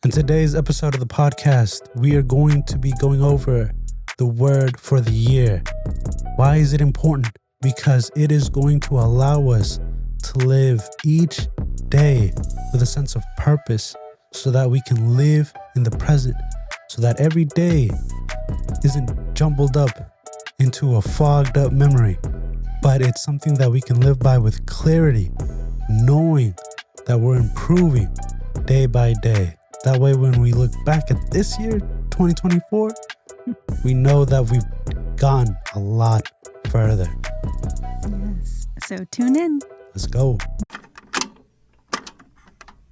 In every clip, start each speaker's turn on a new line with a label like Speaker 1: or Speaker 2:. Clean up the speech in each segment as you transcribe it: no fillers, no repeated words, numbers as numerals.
Speaker 1: In today's episode of the podcast, we are going to be going over the word for the year. Why is it important? Because it is going to allow us to live each day with a sense of purpose so that we can live in the present, so that every day isn't jumbled up into a fogged up memory, but it's something that we can live by with clarity, knowing that we're improving day by day. That way, when we look back at this year, 2024, we know that we've gone a lot further.
Speaker 2: Yes. So tune in.
Speaker 1: Let's go.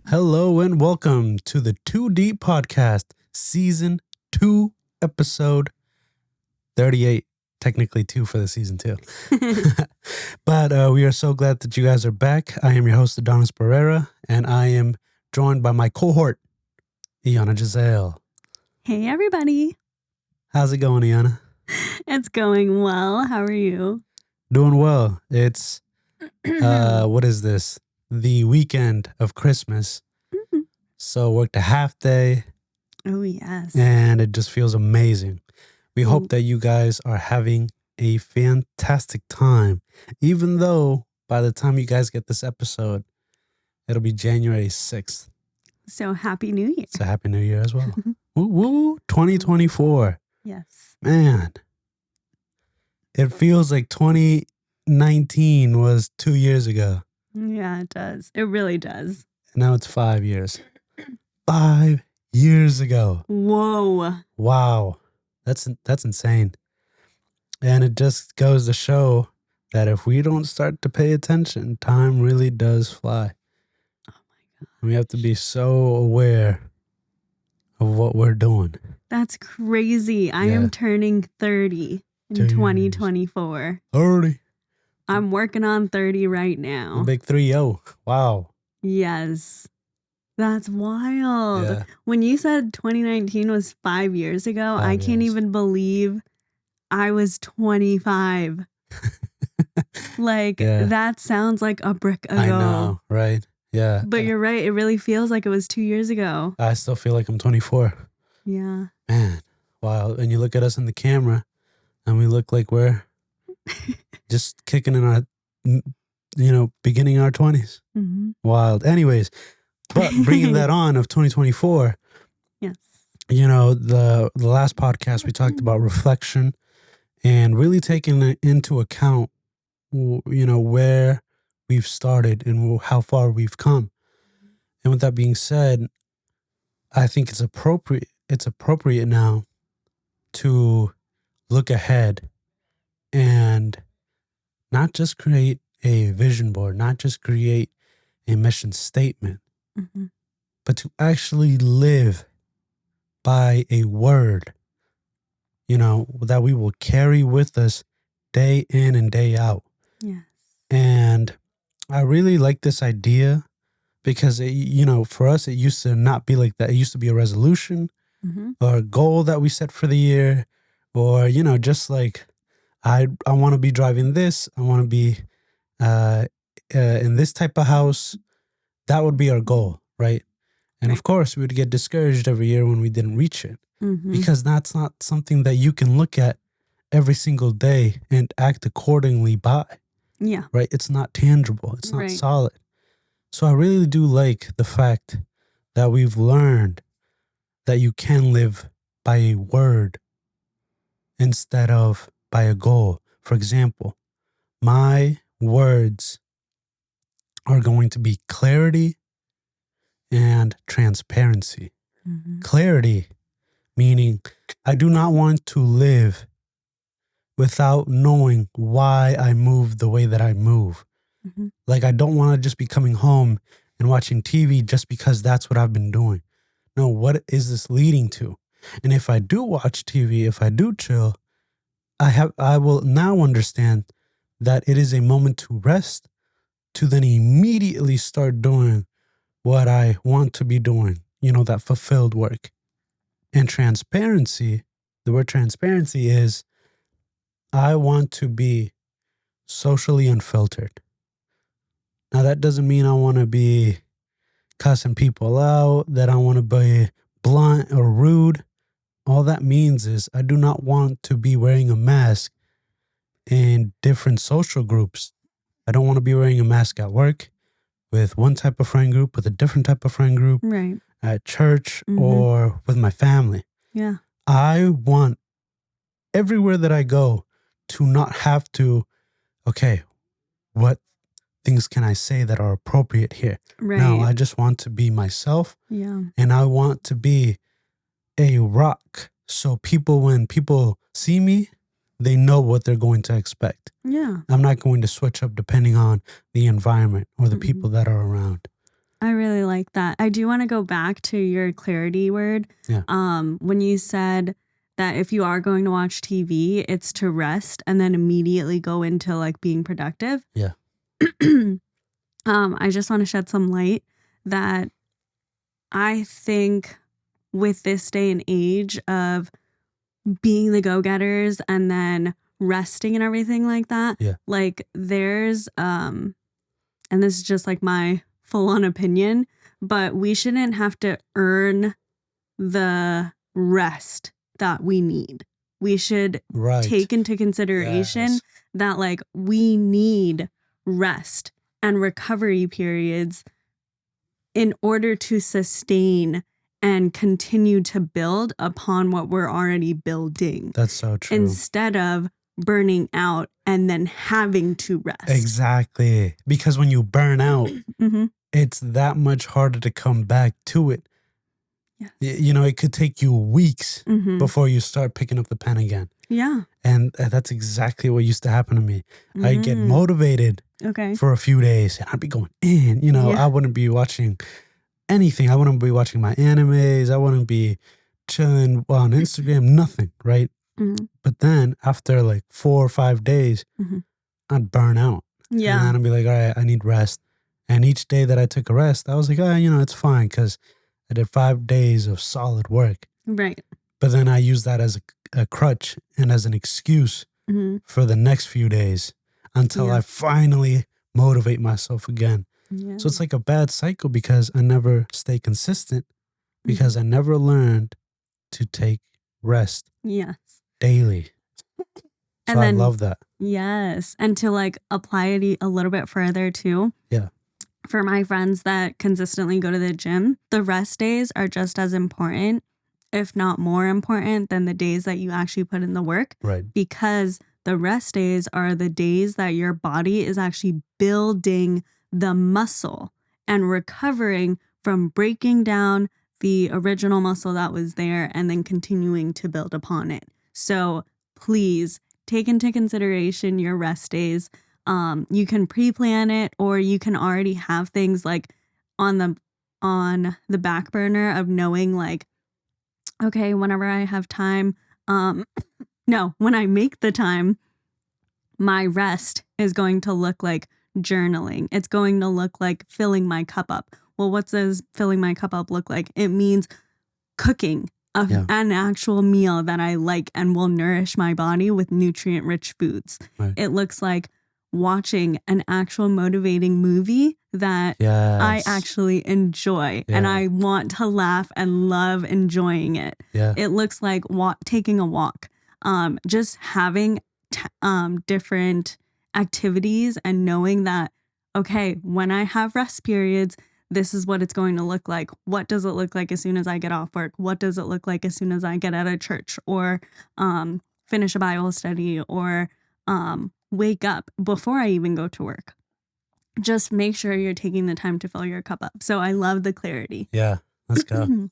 Speaker 1: Hello and welcome to the 2 Deep Podcast, Season 2, Episode 38. Technically 2 for the Season 2. But we are so glad that you guys are back. I am your host, Adonis Pereira, and I am joined by my cohort, Iana Giselle.
Speaker 2: Hey, everybody.
Speaker 1: How's it going, Iana?
Speaker 2: It's going well. How are you?
Speaker 1: Doing well. It's, what is this? The weekend of Christmas. So worked a half day.
Speaker 2: Oh, yes.
Speaker 1: And it just feels amazing. We hope that you guys are having a fantastic time, even though by the time you guys get this episode, it'll be January 6th.
Speaker 2: So happy New Year.
Speaker 1: So happy New Year as well. Woo woo, 2024.
Speaker 2: Yes.
Speaker 1: Man, it feels like 2019 was 2 years ago.
Speaker 2: Yeah, it does. It really does.
Speaker 1: Now it's 5 years. 5 years ago.
Speaker 2: Whoa.
Speaker 1: Wow. That's insane. And it just goes to show that if we don't start to pay attention, time really does fly.
Speaker 2: Oh my God.
Speaker 1: We have to be so aware of what we're doing.
Speaker 2: That's crazy. I am turning 30 in
Speaker 1: Jeez.
Speaker 2: 2024.
Speaker 1: 30.
Speaker 2: I'm working on 30 right
Speaker 1: The
Speaker 2: now.
Speaker 1: big 3-0. Wow.
Speaker 2: Yes. That's wild.
Speaker 1: Yeah.
Speaker 2: When you said 2019 was 5 years ago,
Speaker 1: 5
Speaker 2: I can't
Speaker 1: years.
Speaker 2: even believe I was 25. Like,
Speaker 1: Yeah.
Speaker 2: that sounds like a brick ago.
Speaker 1: I know, right? Yeah.
Speaker 2: But you're right. It really feels like it was 2 years ago.
Speaker 1: I still feel like I'm 24.
Speaker 2: Yeah.
Speaker 1: Man, wow. And you look at us in the camera and we look like we're just kicking in our, beginning our 20s.
Speaker 2: Mm-hmm.
Speaker 1: Wild. Anyways, but bringing that on of 2024,
Speaker 2: Yes.
Speaker 1: the last podcast we talked about reflection and really taking into account, where we've started and how far we've come. And with that being said, I think it's appropriate now to look ahead and not just create a vision board, not just create a mission statement,
Speaker 2: Mm-hmm.
Speaker 1: but to actually live by a word, that we will carry with us day in and day out.
Speaker 2: Yes.
Speaker 1: And I really like this idea because, for us, it used to not be like that. It used to be a resolution
Speaker 2: Mm-hmm.
Speaker 1: or a goal that we set for the year, or, just like, I want to be driving this. I want to be in this type of house. That would be our goal, right? And of course, we would get discouraged every year when we didn't reach it,
Speaker 2: Mm-hmm.
Speaker 1: because that's not something that you can look at every single day and act accordingly by,
Speaker 2: Yeah.
Speaker 1: right? It's not tangible. It's not
Speaker 2: Right.
Speaker 1: solid. So I really do like the fact that we've learned that you can live by a word instead of by a goal. For example, my words are going to be clarity and transparency.
Speaker 2: Mm-hmm.
Speaker 1: Clarity, meaning I do not want to live without knowing why I move the way that I move.
Speaker 2: Mm-hmm.
Speaker 1: Like, I don't want to just be coming home and watching TV just because that's what I've been doing. No, what is this leading to? And if I do watch TV, if I do chill, I will now understand that it is a moment to rest, to then immediately start doing what I want to be doing, that fulfilled work. And transparency, the word transparency is, I want to be socially unfiltered. Now, that doesn't mean I want to be cussing people out, that I want to be blunt or rude. All that means is I do not want to be wearing a mask in different social groups. I don't want to be wearing a mask at work with one type of friend group, with a different type of friend group,
Speaker 2: Right.
Speaker 1: at church,
Speaker 2: Mhm.
Speaker 1: or with my family.
Speaker 2: Yeah.
Speaker 1: I want everywhere that I go to not have to, okay, what things can I say that are appropriate here?
Speaker 2: Right.
Speaker 1: No, I just want to be myself,
Speaker 2: Yeah.
Speaker 1: and I want to be a rock. So when people see me, they know what they're going to expect.
Speaker 2: Yeah.
Speaker 1: I'm not going to switch up depending on the environment or the
Speaker 2: Mhm.
Speaker 1: people that are around.
Speaker 2: I really like that. I do want to go back to your clarity word.
Speaker 1: Yeah.
Speaker 2: When you said that if you are going to watch TV, it's to rest and then immediately go into like being productive.
Speaker 1: Yeah.
Speaker 2: I just want to shed some light that I think with this day and age of being the go-getters and then resting and everything like that,
Speaker 1: Yeah.
Speaker 2: like there's and this is just like my full-on opinion, but we shouldn't have to earn the rest that we need. We should
Speaker 1: Right.
Speaker 2: take into consideration
Speaker 1: Yes.
Speaker 2: that like we need rest and recovery periods in order to sustain and continue to build upon what we're already building
Speaker 1: That's so true.
Speaker 2: instead of burning out and then having to rest.
Speaker 1: Exactly. Because when you burn out,
Speaker 2: Mm-hmm.
Speaker 1: it's that much harder to come back to it.
Speaker 2: Yes.
Speaker 1: You know, it could take you weeks
Speaker 2: Mm-hmm.
Speaker 1: before you start picking up the pen again.
Speaker 2: Yeah.
Speaker 1: And that's exactly what used to happen to me. I'd get
Speaker 2: Mm.
Speaker 1: motivated
Speaker 2: Okay.
Speaker 1: for a few days and I'd be going in. You know,
Speaker 2: Yeah.
Speaker 1: I wouldn't be watching anything. I wouldn't be watching my animes. I wouldn't be chilling on Instagram, nothing, right?
Speaker 2: Mhm.
Speaker 1: But then after like 4 or 5 days,
Speaker 2: Mhm.
Speaker 1: I'd burn out. And
Speaker 2: Yeah.
Speaker 1: then I'd be like, all right, I need rest. And each day that I took a rest, I was like, oh, you know, it's fine because I did 5 days of solid work.
Speaker 2: Right.
Speaker 1: But then I used that as a crutch and as an excuse
Speaker 2: Mm-hmm.
Speaker 1: for the next few days until
Speaker 2: Yeah.
Speaker 1: I finally motivate myself again.
Speaker 2: Yeah.
Speaker 1: So it's like a bad cycle because I never stay consistent because I never learned to take rest
Speaker 2: Yes.
Speaker 1: daily. So
Speaker 2: And
Speaker 1: I
Speaker 2: then
Speaker 1: love that.
Speaker 2: yes, and to like apply it a little bit further too.
Speaker 1: Yeah.
Speaker 2: For my friends that consistently go to the gym, the rest days are just as important, if not more important, than the days that you actually put in the work,
Speaker 1: Right.
Speaker 2: because the rest days are the days that your body is actually building the muscle and recovering from breaking down the original muscle that was there and then continuing to build upon it. So please take into consideration your rest days. You can pre-plan it, or you can already have things like on the back burner of knowing like, okay, whenever I have time, no, when I make the time, my rest is going to look like journaling. It's going to look like filling my cup up. Well, what does filling my cup up look like? It means cooking
Speaker 1: Yeah.
Speaker 2: an actual meal that I like and will nourish my body with nutrient-rich foods.
Speaker 1: Right.
Speaker 2: It looks like watching an actual motivating movie that I
Speaker 1: Yes.
Speaker 2: actually enjoy and
Speaker 1: Yeah.
Speaker 2: I want to laugh and love enjoying it.
Speaker 1: Yeah.
Speaker 2: It looks like taking a walk, just having different activities and knowing that, okay, when I have rest periods, this is what it's going to look like. What does it look like as soon as I get off work? What does it look like as soon as I get out of church or finish a Bible study or wake up before I even go to work? Just make sure you're taking the time to fill your cup up. So I love the clarity.
Speaker 1: Yeah. Let's go.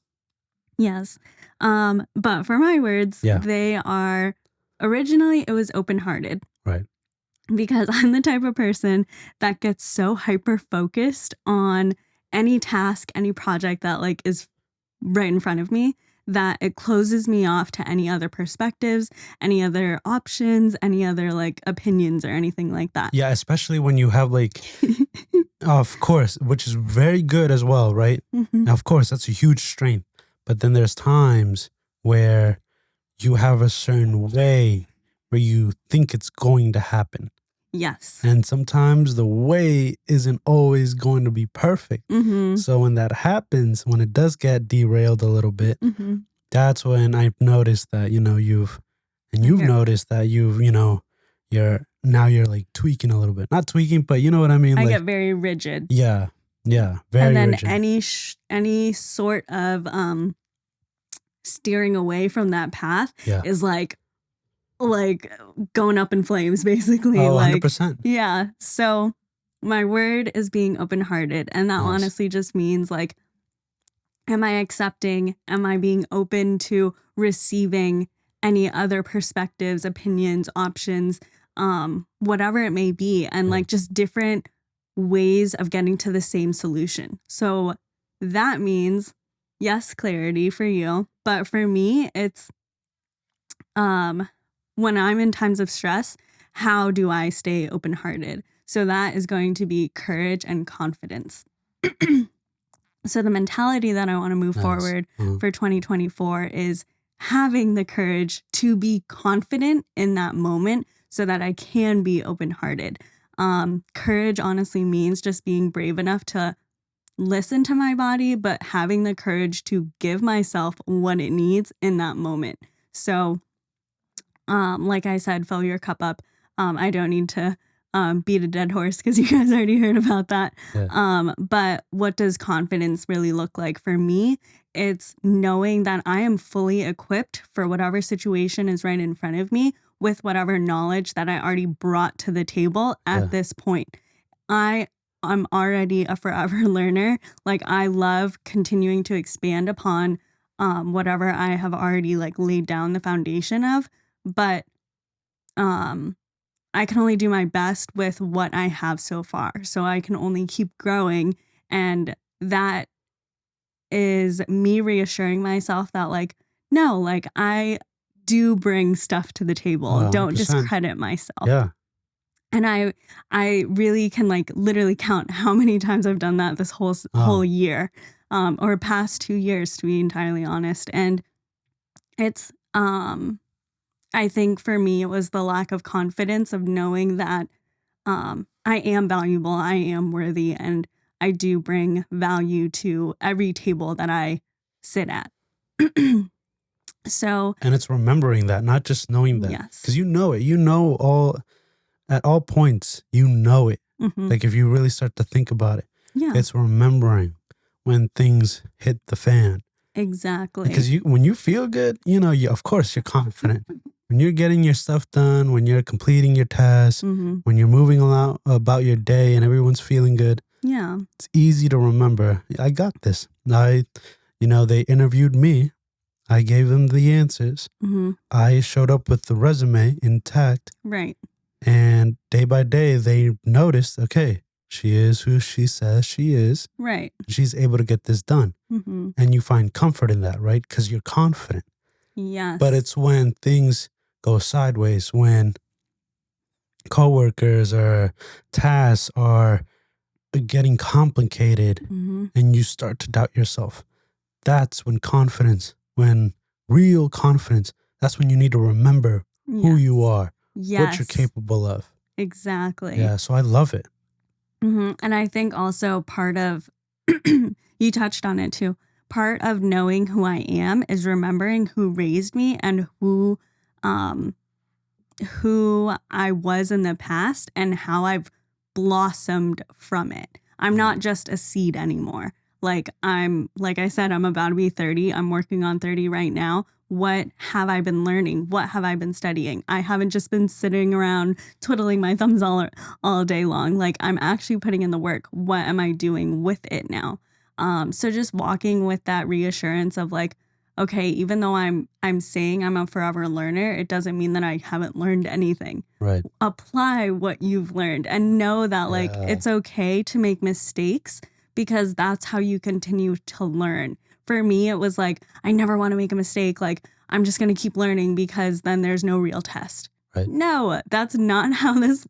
Speaker 2: Yes. But for my words,
Speaker 1: Yeah.
Speaker 2: they are originally it was open-hearted.
Speaker 1: Right.
Speaker 2: Because I'm the type of person that gets so hyper focused on any task, any project that like is right in front of me that it closes me off to any other perspectives, any other options, any other like opinions or anything like that.
Speaker 1: Yeah, especially when you have like, of course, which is very good as well, right?
Speaker 2: Mhm.
Speaker 1: Now, of course, that's a huge strength. But then there's times where you have a certain way where you think it's going to happen.
Speaker 2: Yes.
Speaker 1: And sometimes the way isn't always going to be perfect.
Speaker 2: Mm-hmm.
Speaker 1: So when that happens, when it does get derailed a little bit,
Speaker 2: Mm-hmm.
Speaker 1: that's when I've noticed that, you've noticed that you're like tweaking a little bit. Not tweaking, but you know what I mean?
Speaker 2: I
Speaker 1: Like,
Speaker 2: get very rigid.
Speaker 1: yeah, very
Speaker 2: and then
Speaker 1: rigid.
Speaker 2: any sort of steering away from that path
Speaker 1: Yeah.
Speaker 2: is like going up in flames, basically.
Speaker 1: Oh,
Speaker 2: like
Speaker 1: 100%.
Speaker 2: yeah. So my word is being open-hearted, and that
Speaker 1: Nice.
Speaker 2: honestly just means like, am I accepting? Am I being open to receiving any other perspectives, opinions, options, whatever it may be, and
Speaker 1: Yeah.
Speaker 2: like just different ways of getting to the same solution. So that means, yes, clarity for you, but for me, it's when I'm in times of stress, how do I stay open-hearted? So that is going to be courage and confidence. So the mentality that I want to move
Speaker 1: Nice.
Speaker 2: forward
Speaker 1: Mhm.
Speaker 2: for 2024 is having the courage to be confident in that moment so that I can be open-hearted. Courage honestly means just being brave enough to listen to my body, but having the courage to give myself what it needs in that moment. So, like I said, fill your cup up. I don't need to beat a dead horse because you guys already heard about that.
Speaker 1: Yeah.
Speaker 2: But what does confidence really look like for me? It's knowing that I am fully equipped for whatever situation is right in front of me with whatever knowledge that I already brought to the table at
Speaker 1: Yeah.
Speaker 2: this point. I'm already a forever learner. Like, I love continuing to expand upon whatever I have already like laid down the foundation of. But I can only do my best with what I have so far. So I can only keep growing. And that is me reassuring myself that, like, no, like, I do bring stuff to the table.
Speaker 1: Oh,
Speaker 2: Don't
Speaker 1: 100%.
Speaker 2: discredit myself.
Speaker 1: Yeah.
Speaker 2: And I really can like literally count how many times I've done that this whole year, or past 2 years, to be entirely honest. And it's I think for me, it was the lack of confidence of knowing that I am valuable, I am worthy, and I do bring value to every table that I sit at. So,
Speaker 1: And it's remembering that, not just knowing that.
Speaker 2: yes.
Speaker 1: Because you know it. At all points, you know it.
Speaker 2: Mhm.
Speaker 1: Like if you really start to think about it,
Speaker 2: Yeah,
Speaker 1: it's remembering when things hit the fan.
Speaker 2: exactly.
Speaker 1: Because when you feel good, of course you're confident. When you're getting your stuff done, when you're completing your tasks,
Speaker 2: Mhm.
Speaker 1: when you're moving along about your day and everyone's feeling good,
Speaker 2: Yeah.
Speaker 1: it's easy to remember. I got this. They interviewed me. I gave them the answers.
Speaker 2: Mhm.
Speaker 1: I showed up with the resume intact.
Speaker 2: Right.
Speaker 1: And day by day, they noticed, okay, she is who she says she is.
Speaker 2: Right.
Speaker 1: She's able to get this done.
Speaker 2: Mhm.
Speaker 1: And you find comfort in that, right? Because you're confident.
Speaker 2: Yes.
Speaker 1: But it's when things go sideways, when coworkers or tasks are getting complicated
Speaker 2: Mhm.
Speaker 1: and you start to doubt yourself. That's when real confidence, that's when you need to remember who
Speaker 2: Yes.
Speaker 1: you are,
Speaker 2: Yes.
Speaker 1: what you're capable of.
Speaker 2: Exactly.
Speaker 1: Yeah, so I love it.
Speaker 2: And I think also part of, you touched on it too, part of knowing who I am is remembering who raised me and who I was in the past and how I've blossomed from it. I'm not just a seed anymore. Like I said, I'm about to be 30. I'm working on 30 right now. What have I been learning? What have I been studying? I haven't just been sitting around twiddling my thumbs all day long. Like, I'm actually putting in the work. What am I doing with it now? So just walking with that reassurance of like, okay, even though I'm saying I'm a forever learner, it doesn't mean that I haven't learned anything.
Speaker 1: Right.
Speaker 2: Apply what you've learned and know that like
Speaker 1: Yeah.
Speaker 2: it's okay to make mistakes because that's how you continue to learn. For me, it was like, I never want to make a mistake. Like, I'm just going to keep learning because then there's no real test.
Speaker 1: Right.
Speaker 2: No, that's not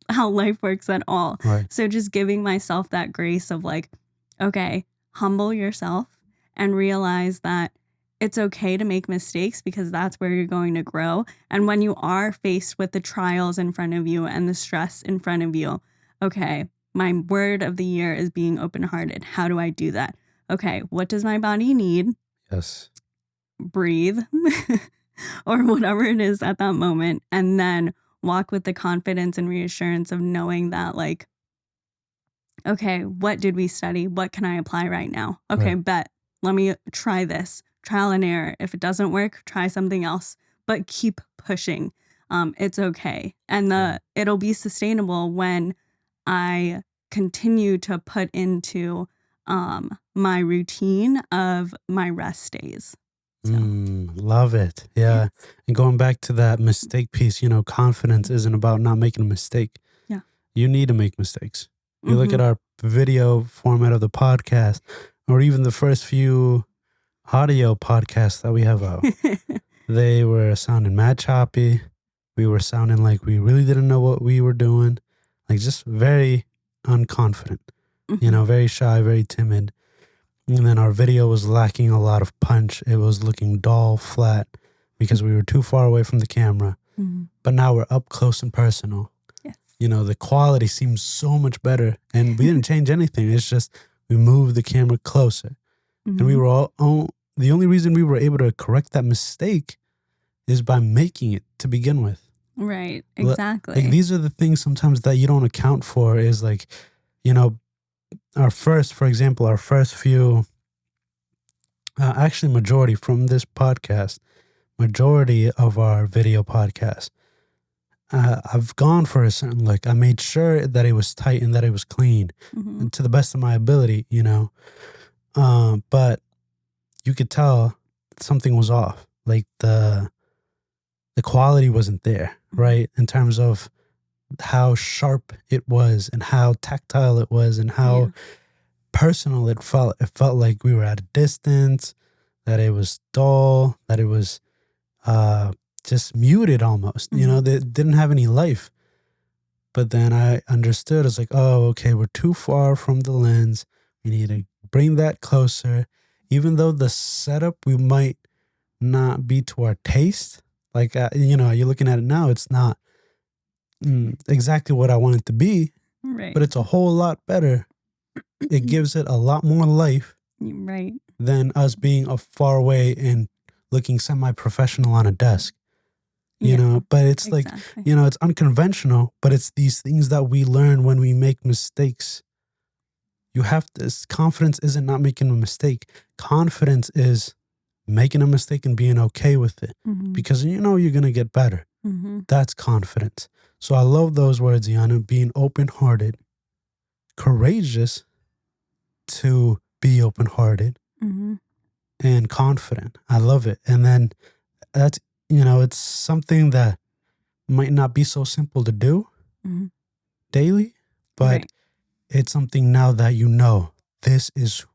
Speaker 2: how life works at all.
Speaker 1: Right.
Speaker 2: So just giving myself that grace of like, okay, humble yourself and realize that it's okay to make mistakes because that's where you're going to grow. And when you are faced with the trials in front of you and the stress in front of you, okay, my word of the year is being open-hearted. How do I do that? Okay, what does my body need?
Speaker 1: Yes.
Speaker 2: Breathe or whatever it is at that moment. And then walk with the confidence and reassurance of knowing that, like, okay, what did we study? What can I apply right now? Okay,
Speaker 1: Right.
Speaker 2: bet. Let me try this. Trial and error. If it doesn't work, try something else. But keep pushing. It's okay. And it'll be sustainable when I continue to put into my routine of my rest days. So,
Speaker 1: Love it. Yeah.
Speaker 2: yes.
Speaker 1: And going back to that mistake piece, confidence isn't about not making a mistake.
Speaker 2: Yeah.
Speaker 1: You need to make mistakes. You look
Speaker 2: Mm-hmm.
Speaker 1: at our video format of the podcast, or even the first few audio podcasts that we have out. They were sounding mad choppy. We were sounding like we really didn't know what we were doing. Like just very unconfident, very shy, very timid. And then our video was lacking a lot of punch. It was looking dull, flat, because we were too far away from the camera.
Speaker 2: Mm-hmm.
Speaker 1: But now we're up close and personal.
Speaker 2: Yes.
Speaker 1: The quality seems so much better. And we didn't change anything. It's just we moved the camera closer.
Speaker 2: Mm-hmm.
Speaker 1: And we were the only reason we were able to correct that mistake is by making it to begin with.
Speaker 2: Right. Exactly.
Speaker 1: Like these are the things sometimes that you don't account for is like, for example, our first few, actually majority from this podcast, majority of our video podcast, I've gone for a certain look. I made sure that it was tight and that it was clean and to the best of my ability, but you could tell something was off. Like the quality wasn't there, right? In terms of how sharp it was and how tactile it was and how personal it felt. It felt like we were at a distance, that it was dull, that it was just muted almost. They didn't have any life. But then I understood. It's like, oh, okay, we're too far from the lens. We need to bring that closer. Even though the setup, we might not be to our taste. Like, you're looking at it now, it's not exactly what I want it to be.
Speaker 2: Right.
Speaker 1: But it's a whole lot better. It gives it a lot more life.
Speaker 2: Right.
Speaker 1: Than us being far away and looking semi-professional on a desk. But it's exactly. Like, it's unconventional, but it's these things that we learn when we make mistakes. Confidence isn't not making a mistake. Confidence is making a mistake and being okay with it because you're going to get better. That's confidence. So I love those words, Iana, being open-hearted, courageous to be open-hearted and confident. I love it. And then that's, it's something that might not be so simple to do daily, but it's something now that this is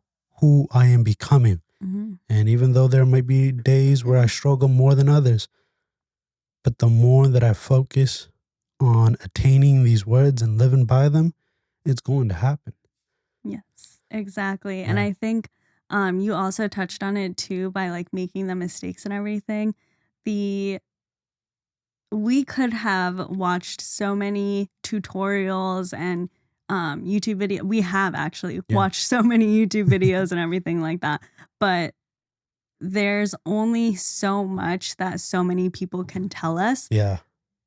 Speaker 1: who I am becoming. And even though there might be days where I struggle more than others, but the more that I focus on attaining these words and living by them, it's going to happen.
Speaker 2: Yes, exactly. Yeah. And I think you also touched on it too by like making the mistakes and everything. We could have watched so many tutorials and YouTube video. We have actually watched so many YouTube videos and everything like that. But there's only so much that so many people can tell us.
Speaker 1: Yeah.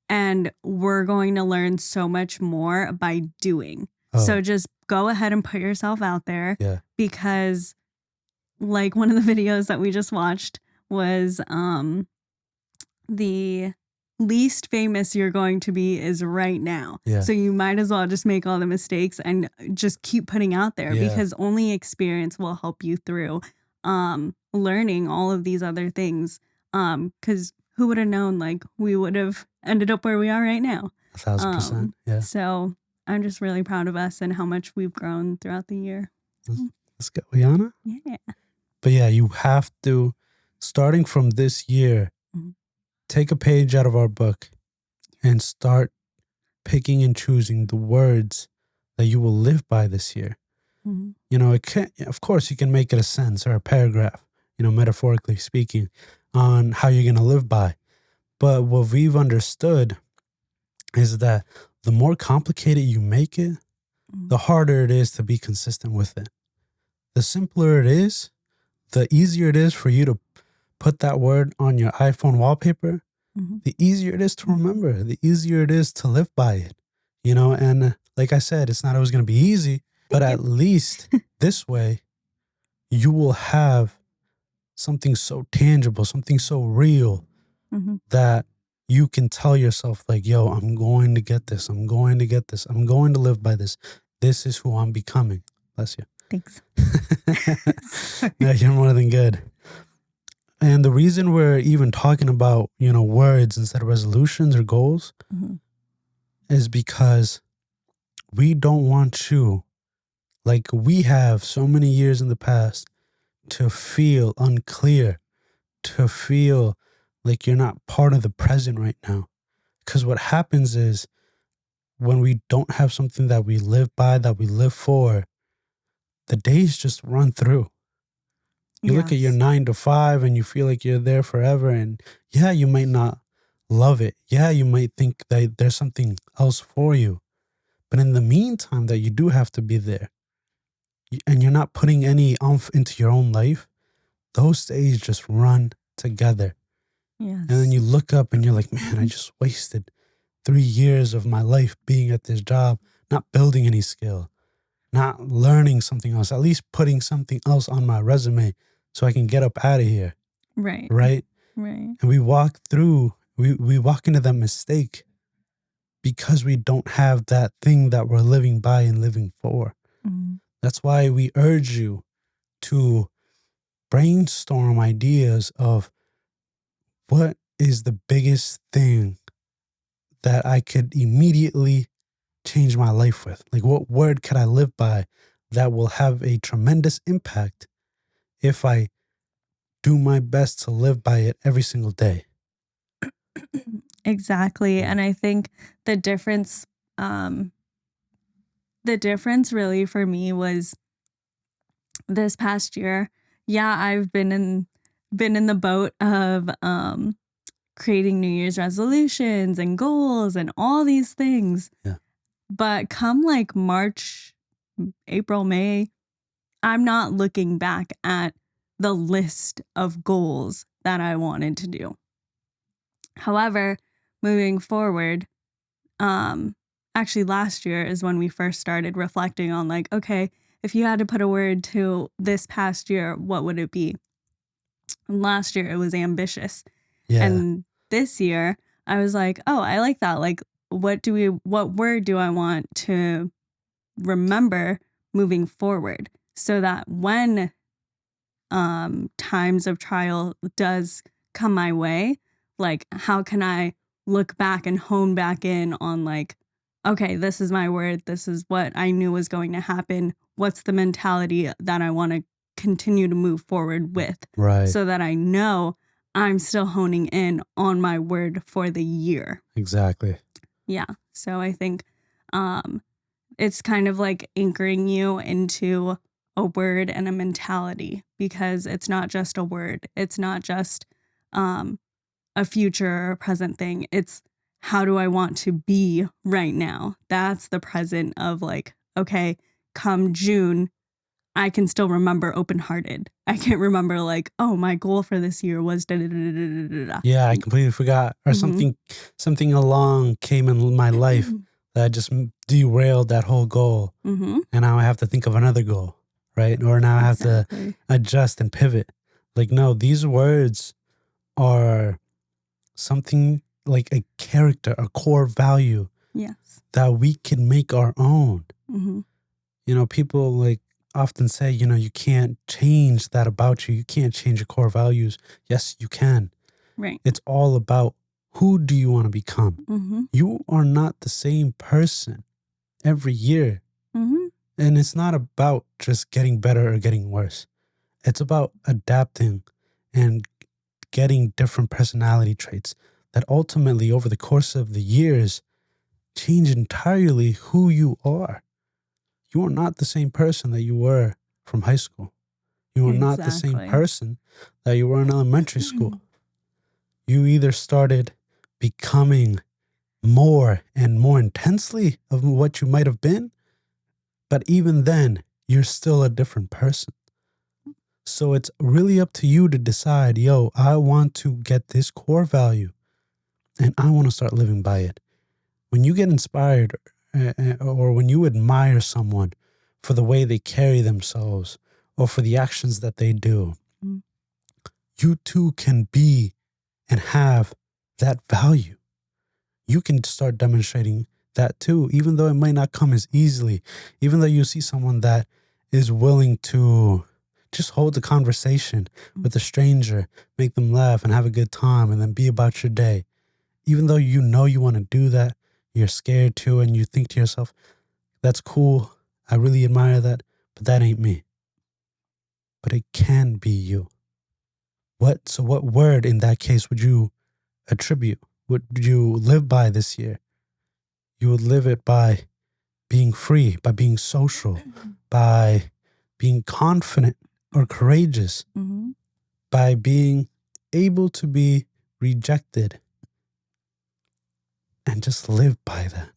Speaker 2: And we're going to learn so much more by doing. Oh. So just go ahead and put yourself out there.
Speaker 1: Yeah.
Speaker 2: Because like one of the videos that we just watched was the least famous you're going to be is right now.
Speaker 1: Yeah.
Speaker 2: So you might as well just make all the mistakes and just keep putting out there because only experience will help you through learning all of these other things. Because who would have known like we would have ended up where we are right now?
Speaker 1: 1,000%. Yeah.
Speaker 2: So I'm just really proud of us and how much we've grown throughout the year.
Speaker 1: Let's go, Iana.
Speaker 2: Yeah.
Speaker 1: But yeah, you have to, starting from this year, take a page out of our book and start picking and choosing the words that you will live by this year. It can't, of course, you can make it a sentence or a paragraph. metaphorically speaking, on how you're going to live by. But what we've understood is that the more complicated you make it, the harder it is to be consistent with it. The simpler it is, the easier it is for you to put that word on your iPhone wallpaper, the easier it is to remember, the easier it is to live by it, and like I said, it's not always going to be easy, but at least this way you will have something so tangible, something so real that you can tell yourself like, yo, I'm going to get this. I'm going to get this. I'm going to live by this. This is who I'm becoming. Bless you.
Speaker 2: Thanks.
Speaker 1: Yeah, you're more than good. And the reason we're even talking about, words instead of resolutions or goals is because we don't want you, like we have so many years in the past, to feel unclear, to feel like you're not part of the present right now. Because what happens is when we don't have something that we live by, that we live for, the days just run through. You look at your 9 to 5 and you feel like you're there forever. And yeah, you might not love it. Yeah, you might think that there's something else for you. But in the meantime that you do have to be there and you're not putting any oomph into your own life, those days just run together.
Speaker 2: Yes.
Speaker 1: And then you look up and you're like, man, I just wasted 3 years of my life being at this job, not building any skill, not learning something else, at least putting something else on my resume so I can get up out of here.
Speaker 2: Right.
Speaker 1: Right.
Speaker 2: And
Speaker 1: we walk into that mistake because we don't have that thing that we're living by and living for. That's why we urge you to brainstorm ideas of what is the biggest thing that I could immediately change my life with? Like, what word could I live by that will have a tremendous impact if I do my best to live by it every single day?
Speaker 2: Exactly. And I think the difference really for me was this past year. Yeah, I've been in the boat of creating New Year's resolutions and goals and all these things.
Speaker 1: Yeah.
Speaker 2: But come like March, April, May, I'm not looking back at the list of goals that I wanted to do. However, moving forward, actually last year is when we first started reflecting on like, okay, if you had to put a word to this past year, what would it be? And last year it was ambitious.
Speaker 1: Yeah.
Speaker 2: And this year I was like, oh, I like that. Like, what word do I want to remember moving forward so that when times of trial does come my way, like, how can I look back and hone back in on like, okay, this is my word. This is what I knew was going to happen. What's the mentality that I want to continue to move forward with?
Speaker 1: Right.
Speaker 2: So that I know I'm still honing in on my word for the year.
Speaker 1: Exactly.
Speaker 2: Yeah. So I think it's kind of like anchoring you into a word and a mentality, because it's not just a word. It's not just a future or present thing. It's how do I want to be right now? That's the present of like, okay, come June, I can still remember open-hearted. I can't remember like, oh, my goal for this year was da da da da da da.
Speaker 1: Yeah, I completely forgot. Or something along came in my life that just derailed that whole goal. And now I have to think of another goal, right? Or now I have to adjust and pivot. Like, no, these words are something like a character, a core value.
Speaker 2: Yes.
Speaker 1: That we can make our own. People like often say, you can't change that about you. You can't change your core values. Yes, you can.
Speaker 2: Right.
Speaker 1: It's all about who do you want to become? You are not the same person every year. And it's not about just getting better or getting worse. It's about adapting and getting different personality traits that ultimately over the course of the years change entirely who you are. You are not the same person that you were from high school. You are not the same
Speaker 2: Exactly.
Speaker 1: person that you were in elementary school. You either started becoming more and more intensely of what you might have been, but even then, you're still a different person. So it's really up to you to decide, yo, I want to get this core value and I want to start living by it. When you get inspired or when you admire someone for the way they carry themselves or for the actions that they do,
Speaker 2: Mm.
Speaker 1: you too can be and have that value. You can start demonstrating that too, even though it might not come as easily, even though you see someone that is willing to just hold a conversation with a stranger, make them laugh and have a good time and then be about your day. Even though you know you want to do that, you're scared to, and you think to yourself, that's cool. I really admire that, but that ain't me. But it can be you. So what word in that case would you attribute? Would you live by this year? You would live it by being free, by being social, by being confident or courageous,
Speaker 2: Mm-hmm.
Speaker 1: by being able to be rejected, and just live by that.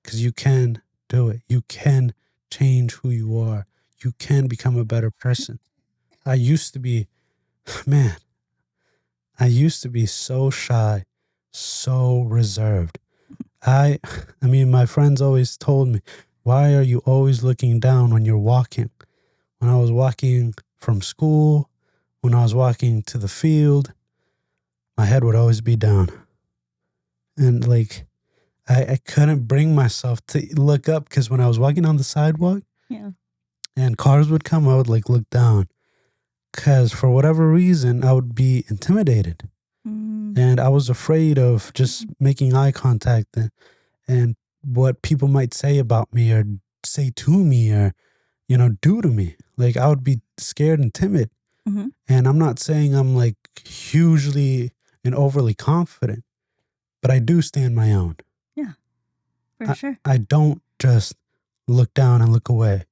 Speaker 1: Because you can do it. You can change who you are. You can become a better person. I used to be so shy, so reserved. I mean, my friends always told me, why are you always looking down when you're walking? When I was walking from school, when I was walking to the field, my head would always be down. And like, I couldn't bring myself to look up because when I was walking on the sidewalk and cars would come, I would like look down because for whatever reason, I would be intimidated.
Speaker 2: Mm.
Speaker 1: And I was afraid of just making eye contact and what people might say about me or say to me or, do to me. Like I would be scared and timid.
Speaker 2: Mm-hmm.
Speaker 1: And I'm not saying I'm like hugely and overly confident, but I do stand my own.
Speaker 2: Yeah, for sure.
Speaker 1: I don't just look down and look away.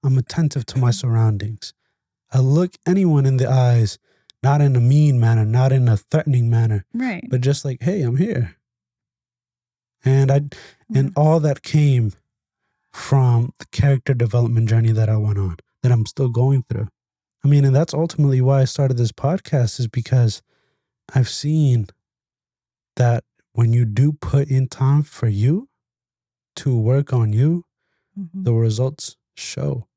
Speaker 1: I'm attentive to my surroundings. I look anyone in the eyes, not in a mean manner, not in a threatening manner,
Speaker 2: Right.
Speaker 1: but just like, hey, I'm here. And all that came from the character development journey that I went on, that I'm still going through. I mean, and that's ultimately why I started this podcast, is because I've seen that when you do put in time for you to work on you,
Speaker 2: Mm-hmm.
Speaker 1: the results show.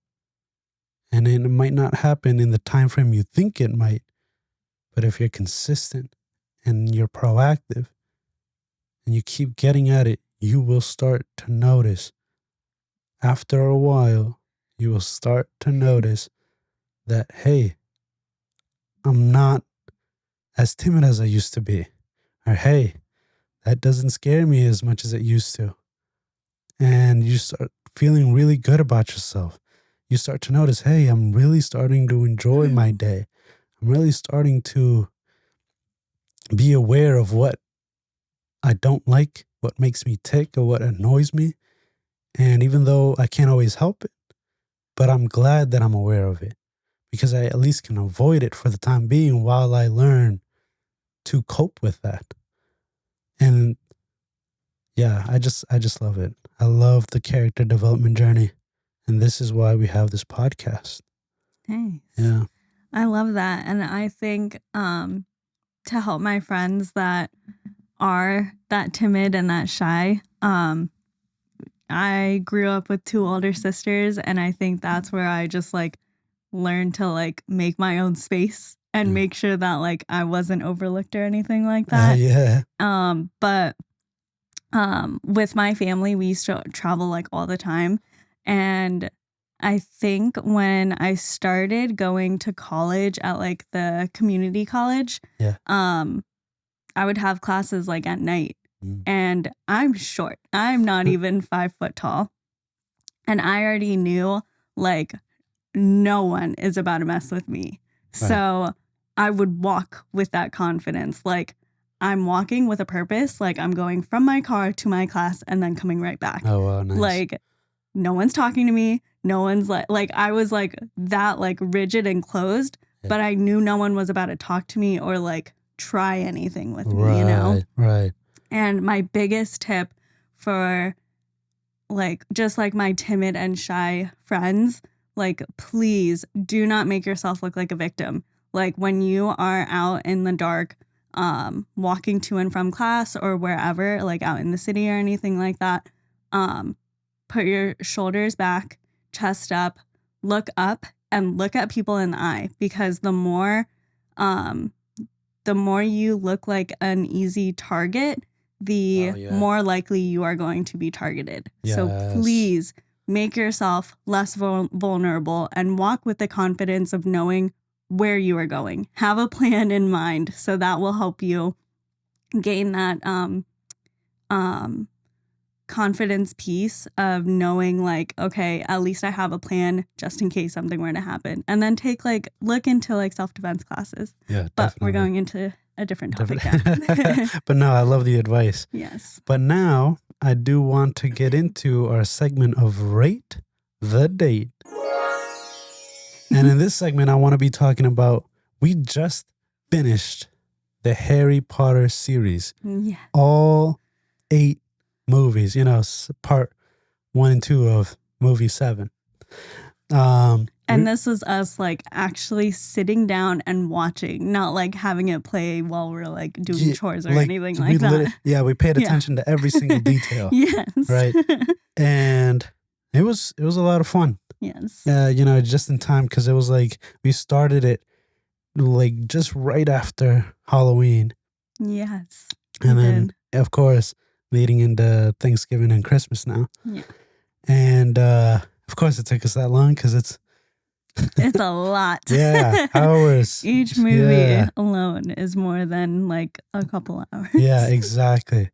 Speaker 1: And it might not happen in the time frame you think it might, but if you're consistent and you're proactive and you keep getting at it, you will start to notice. After a while, you will start to notice that, hey, I'm not as timid as I used to be. Or, hey, that doesn't scare me as much as it used to. And you start feeling really good about yourself. You start to notice, hey, I'm really starting to enjoy my day. I'm really starting to be aware of what I don't like, what makes me tick, or what annoys me. And even though I can't always help it, but I'm glad that I'm aware of it because I at least can avoid it for the time being while I learn to cope with that. And yeah, I just love it. I love the character development journey. And this is why we have this podcast.
Speaker 2: Nice.
Speaker 1: Yeah.
Speaker 2: I love that. And I think to help my friends that are that timid and that shy, I grew up with 2 older sisters, and I think that's where I just like learned to like make my own space and make sure that like I wasn't overlooked or anything like that.
Speaker 1: Yeah.
Speaker 2: But with my family, we used to travel like all the time. And I think when I started going to college at like the community college,
Speaker 1: Yeah.
Speaker 2: I would have classes like at night.
Speaker 1: Mm.
Speaker 2: And I'm short. I'm not even 5 foot tall. And I already knew like no one is about to mess with me.
Speaker 1: Right.
Speaker 2: So I would walk with that confidence. Like I'm walking with a purpose. Like I'm going from my car to my class and then coming right back.
Speaker 1: Oh, wow, nice.
Speaker 2: Like no one's talking to me. No one's like I was like that, like rigid and closed,
Speaker 1: Yeah.
Speaker 2: but I knew no one was about to talk to me or like try anything with me, you know?
Speaker 1: Right.
Speaker 2: And my biggest tip for like just like my timid and shy friends, like please do not make yourself look like a victim. Like when you are out in the dark, walking to and from class or wherever, like out in the city or anything like that, put your shoulders back, chest up, look up, and look at people in the eye, because the more you look like an easy target, the more likely you are going to be targeted.
Speaker 1: Yes.
Speaker 2: So please make yourself less vulnerable and walk with the confidence of knowing where you are going. Have a plan in mind, so that will help you gain that confidence piece of knowing like, okay, at least I have a plan just in case something were to happen. And then look into like self-defense classes.
Speaker 1: Yeah,
Speaker 2: but
Speaker 1: definitely.
Speaker 2: we're going into a different topic now.
Speaker 1: But no, I love the advice.
Speaker 2: Yes.
Speaker 1: But now I do want to get into our segment of Rate the Date. And in this segment, I want to be talking about, we just finished the Harry Potter series.
Speaker 2: Yeah.
Speaker 1: All 8 movies, part 1 and 2 of movie 7.
Speaker 2: And this was us like actually sitting down and watching, not like having it play while we're like doing chores or anything like that.
Speaker 1: We paid attention to every single detail.
Speaker 2: Yes.
Speaker 1: Right. And it was a lot of fun.
Speaker 2: Yes.
Speaker 1: Just in time, because it was like we started it like just right after Halloween.
Speaker 2: Yes.
Speaker 1: And then, of course, leading into Thanksgiving and Christmas now.
Speaker 2: Yeah.
Speaker 1: And of course, it took us that long because it's
Speaker 2: a lot.
Speaker 1: Yeah, hours.
Speaker 2: Each movie alone is more than like a couple hours.
Speaker 1: Yeah, exactly.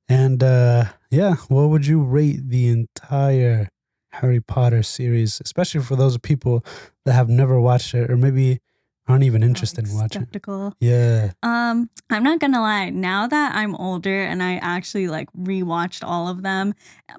Speaker 1: And what would you rate the entire Harry Potter series, especially for those people that have never watched it or maybe aren't even interested in watching
Speaker 2: skeptical.
Speaker 1: Yeah.
Speaker 2: I'm not gonna lie, now that I'm older and I actually like rewatched all of them,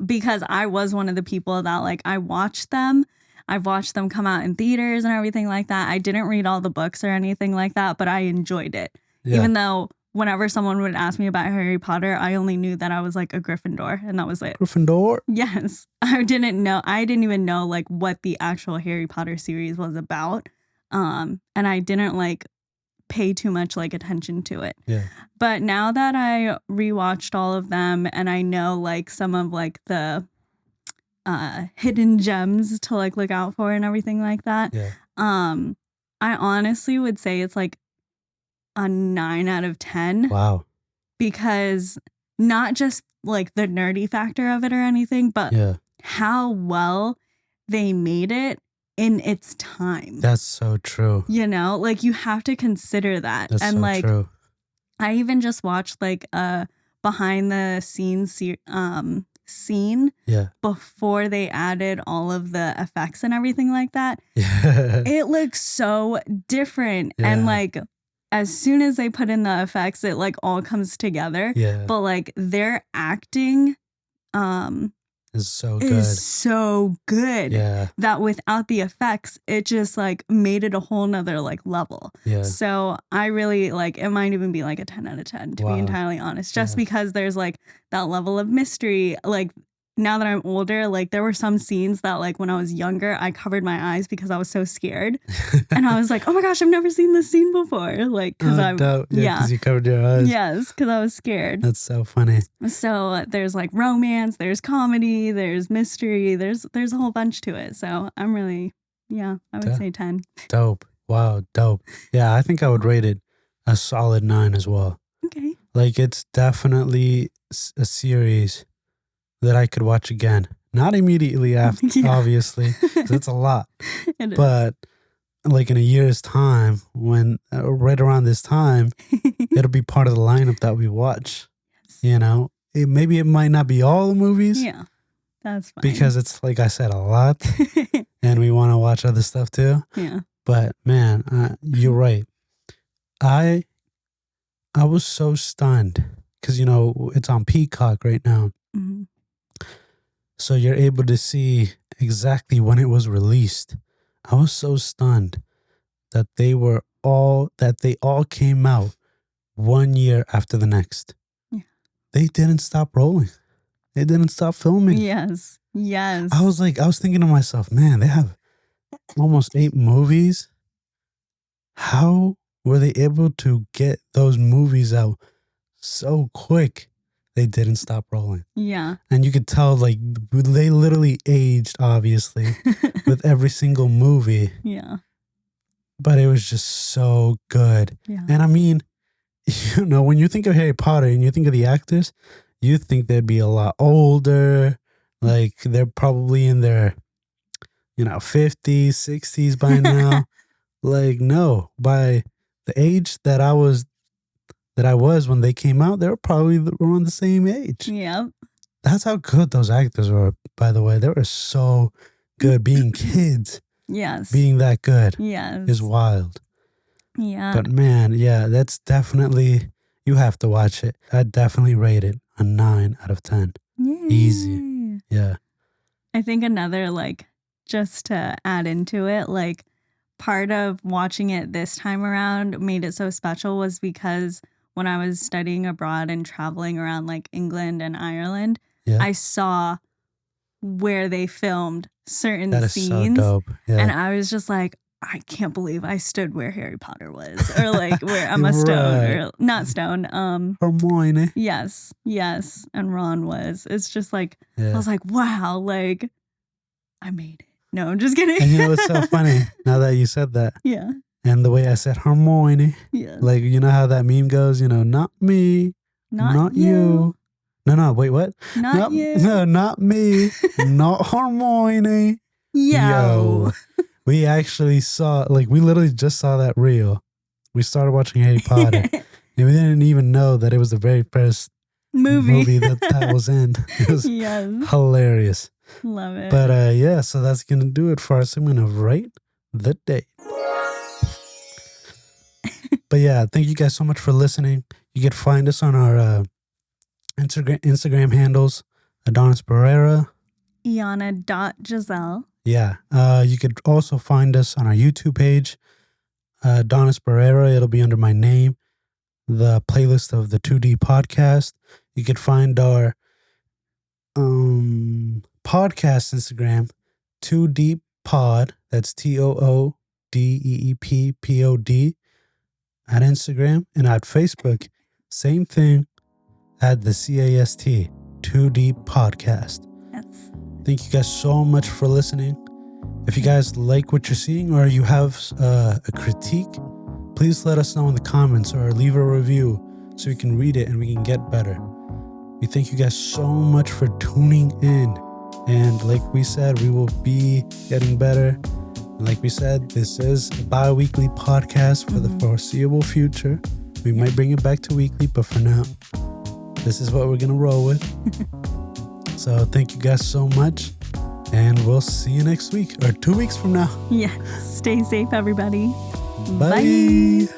Speaker 2: because I was one of the people that like I've watched them come out in theaters and everything like that. I didn't read all the books or anything like that, but I enjoyed it.
Speaker 1: Yeah.
Speaker 2: Even though whenever someone would ask me about Harry Potter, I only knew that I was like a Gryffindor, and that was it.
Speaker 1: Gryffindor?
Speaker 2: Yes. I didn't even know like what the actual Harry Potter series was about. And I didn't like pay too much like attention to it.
Speaker 1: Yeah.
Speaker 2: But now that I rewatched all of them and I know like some of like the hidden gems to like look out for and everything like that.
Speaker 1: Yeah.
Speaker 2: I honestly would say it's like a 9 out of 10.
Speaker 1: Wow.
Speaker 2: Because not just like the nerdy factor of it or anything, but how well they made it in its time.
Speaker 1: That's so true.
Speaker 2: Like you have to consider that.
Speaker 1: That's
Speaker 2: and
Speaker 1: so
Speaker 2: like
Speaker 1: true.
Speaker 2: I even just watched like a behind the scenes scene before they added all of the effects and everything like that.
Speaker 1: Yeah.
Speaker 2: It looks so different.
Speaker 1: Yeah.
Speaker 2: And like as soon as they put in the effects, it like all comes together.
Speaker 1: Yeah.
Speaker 2: But like their acting
Speaker 1: is so good.
Speaker 2: Yeah. That without the effects, it just like made it a whole nother like level.
Speaker 1: Yeah.
Speaker 2: So I really like, it might even be like a 10 out of 10 to be entirely honest, just because there's like that level of mystery. Like now that I'm older, like there were some scenes that like when I was younger, I covered my eyes because I was so scared. And I was like, oh my gosh, I've never seen this scene before. Like, because
Speaker 1: you covered your eyes.
Speaker 2: Yes, because I was scared.
Speaker 1: That's so funny.
Speaker 2: So there's like romance, there's comedy, there's mystery, there's a whole bunch to it. So I'm really, I would say 10.
Speaker 1: Dope. Wow, dope. Yeah, I think I would rate it a solid 9 as well.
Speaker 2: Okay.
Speaker 1: Like it's definitely a series that I could watch again. Not immediately after, obviously, because it's a lot. But like in a year's time, when right around this time, it'll be part of the lineup that we watch. Yes. Maybe it might not be all the movies.
Speaker 2: Yeah, that's fine.
Speaker 1: Because it's, like I said, a lot. And we want to watch other stuff too.
Speaker 2: Yeah.
Speaker 1: But man, you're right. I was so stunned because, it's on Peacock right now.
Speaker 2: Mm-hmm.
Speaker 1: So you're able to see exactly when it was released. I was so stunned that they all came out 1 year after the next.
Speaker 2: Yeah.
Speaker 1: They didn't stop rolling. They didn't stop filming.
Speaker 2: Yes.
Speaker 1: I was thinking to myself, man, they have almost 8 movies. How were they able to get those movies out so quick? They didn't stop rolling.
Speaker 2: Yeah.
Speaker 1: And you could tell, like, they literally aged, obviously, with every single movie.
Speaker 2: Yeah.
Speaker 1: But it was just so good.
Speaker 2: Yeah.
Speaker 1: And I mean, you know, when you think of Harry Potter and you think of the actors, you think they'd be a lot older. Like, they're probably in their, 50s, 60s by now. Like, no, by the age that I was when they came out, they were probably around the same age.
Speaker 2: Yep.
Speaker 1: That's how good those actors were, by the way. They were so good. Being kids,
Speaker 2: Yes.
Speaker 1: being that good
Speaker 2: Yes.
Speaker 1: is wild.
Speaker 2: Yeah.
Speaker 1: But man, yeah, that's definitely, you have to watch it. I'd definitely rate it a 9 out of 10.
Speaker 2: Yay.
Speaker 1: Easy. Yeah.
Speaker 2: I think another, like, just to add into it, like, part of watching it this time around made it so special was because when I was studying abroad and traveling around, like, England and Ireland,
Speaker 1: Yeah.
Speaker 2: I saw where they filmed certain
Speaker 1: That is
Speaker 2: scenes.
Speaker 1: so dope. Yeah.
Speaker 2: And I was just like, I can't believe I stood where Harry Potter was, or like where Emma Stone, or not Stone,
Speaker 1: Hermione.
Speaker 2: yes, and Ron was. It's just like, I
Speaker 1: Yeah.
Speaker 2: was like, wow, like, I made it. No, I'm just kidding.
Speaker 1: And you know what's so funny now that you said that?
Speaker 2: Yeah,
Speaker 1: And the way I said Hermione,
Speaker 2: yeah.
Speaker 1: like, you know how that meme goes, not me,
Speaker 2: Not
Speaker 1: you. No, wait, what?
Speaker 2: Not you.
Speaker 1: No, not me, not Hermione.
Speaker 2: Yo.
Speaker 1: We actually saw, like, we literally just saw that reel. We started watching Harry Potter, and we didn't even know that it was the very first movie that was in. It was
Speaker 2: Yes.
Speaker 1: hilarious.
Speaker 2: Love it.
Speaker 1: But yeah, so that's going to do it for our segment of Rate the Date. But yeah, thank you guys so much for listening. You can find us on our Instagram handles, Adonis Barrera.
Speaker 2: Iana.Giselle.
Speaker 1: Yeah. You could also find us on our YouTube page, Adonis Barrera. It'll be under my name, the playlist of the 2D podcast. You could find our podcast Instagram, 2D Pod. That's TOODEEPPOD at Instagram, and at Facebook, same thing, at the CAST, 2D Podcast.
Speaker 2: Yes.
Speaker 1: Thank you guys so much for listening. If you guys like what you're seeing or you have a critique, please let us know in the comments or leave a review so we can read it and we can get better. We thank you guys so much for tuning in. And like we said, we will be getting better. And like we said, this is a bi-weekly podcast for the foreseeable future. We might bring it back to weekly, but for now, this is what we're going to roll with. So thank you guys so much. And we'll see you next week or 2 weeks from now.
Speaker 2: Yes. Stay safe, everybody.
Speaker 1: Bye.